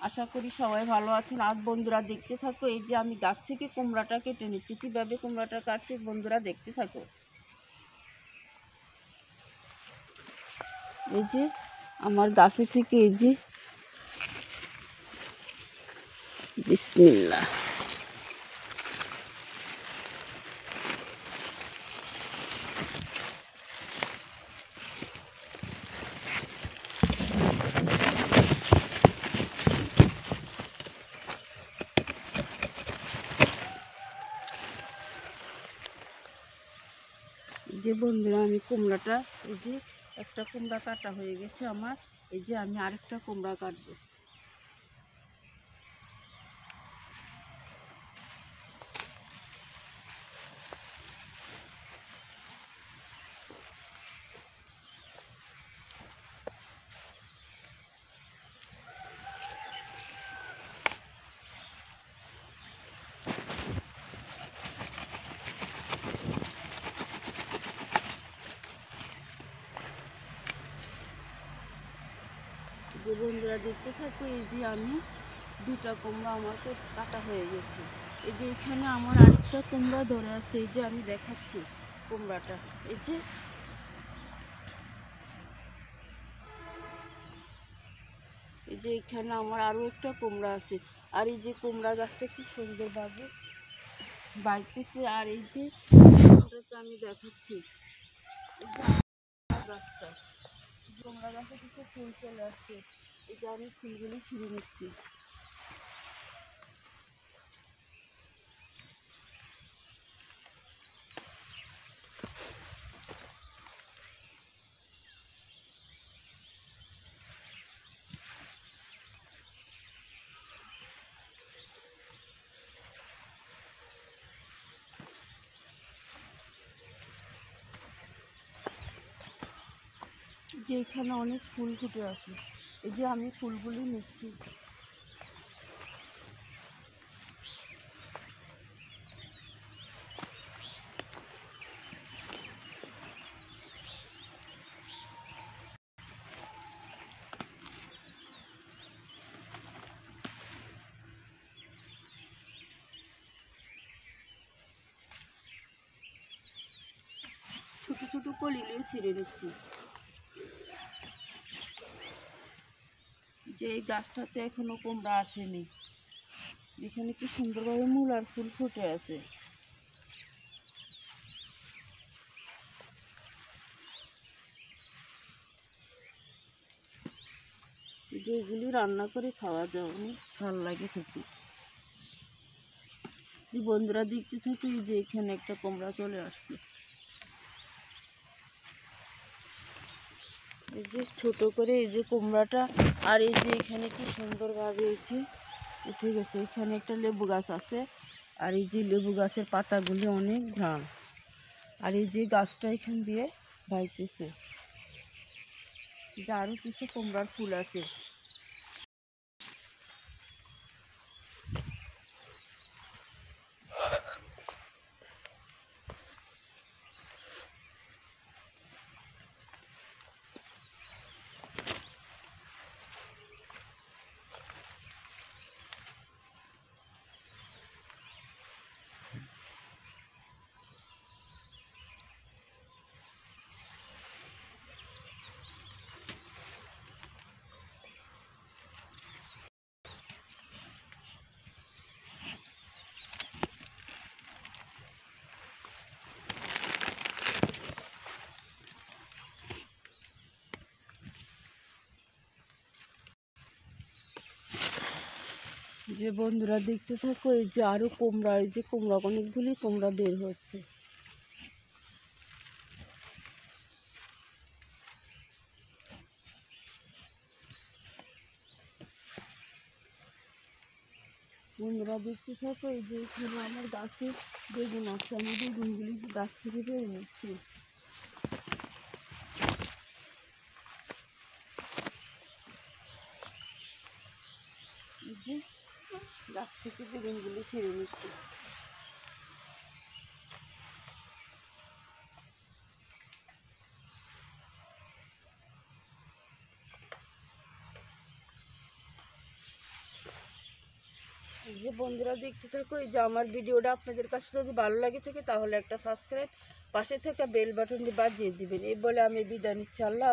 আশা করি সবাই ভালো আছেন। আজ বন্ধুরা দেখতে থাকো, এই যে আমি গাছ থেকে কুমড়াটা কেটে নিচ্ছি। কীভাবে কুমড়াটা কাটছি বন্ধুরা দেখতে থাকো। এই যে আমার গাছে থেকে এই যে বিসমিল্লাহ, যে বন্ধুরা আমি কুমড়াটা এই যে একটা কুমড়া কাটা হয়ে গেছে আমার। এই যে আমি আরেকটা কুমড়া কাটবো। যে বন্ধুরা দেখতে থাকো, এই যে আমি দুটা কুমড়া আমার কাটা হয়ে গেছে। এই যে এখানে আমার আরেকটা কুমড়া ধরে আছে। এই যে আমি দেখাচ্ছি কুমড়াটা। এই যে এখানে আমার আরো একটা কুমড়া আছে। আর এই যে কুমড়া গাছটা কি সুন্দরভাবে বাইতেছে। আর এই যে আমি দেখাচ্ছি গাছটা, কুমড়া গাছে কিছু ফুল চলে আসছে। এই যে আমি ফুলগুলি ছিঁড়ে নিচ্ছি। যে এখানে অনেক ফুল ফুটে আছে। এই যে আমি ফুলগুলি নিচ্ছি। ছোট ছোট কলিগুলো ছিঁড়ে নিচ্ছি। যে এই গাছটাতে এখনো কুমড়া আসেনি। এখানে কি সুন্দরভাবে মূলার ফুল ফুটে আছে। যেগুলি রান্না করে খাওয়া যায়, অনেক ভালো লাগে খেতে। বন্ধুরা দেখতে থাকি, যে এখানে একটা কুমড়া চলে আসছে। এই যে ছোট করে এই যে কুমড়াটা। আর এই যে এখানে কি সুন্দরভাবে উঠে গেছে। এখানে একটা লেবু গাছ আছে। আর এই যে লেবু গাছের পাতাগুলি অনেক ঘ্রাণ। আর এই যে গাছটা এখান দিয়ে বাইতেছে। আরও কিছু কুমড়ার ফুল আছে। যে বন্ধুরা দেখতে থাকো, এই যে আরো কুমড়া, এই যে কুমড়া অনেকগুলি কুমড়া বের হচ্ছে। বন্ধুরা দেখতে থাকো, এই যে এখানে আমার গাছে বেগুন আছে। আমি বেগুনগুলি গাছ থেকে বের নিচ্ছি। এই যে গাছ থেকে বেগুনগুলি ছেড়ে নিচ্ছি। যে বন্ধুরা দেখতে থাকো, এই যে আমার ভিডিওটা আপনাদের কাছে যদি ভালো লাগে থাকে তাহলে একটা সাবস্ক্রাইব, পাশে থাকা বেল বাটনটি বাজিয়ে দিবেন। এই বলে আমি বিদায় নিচ্ছি। আল্লাহ।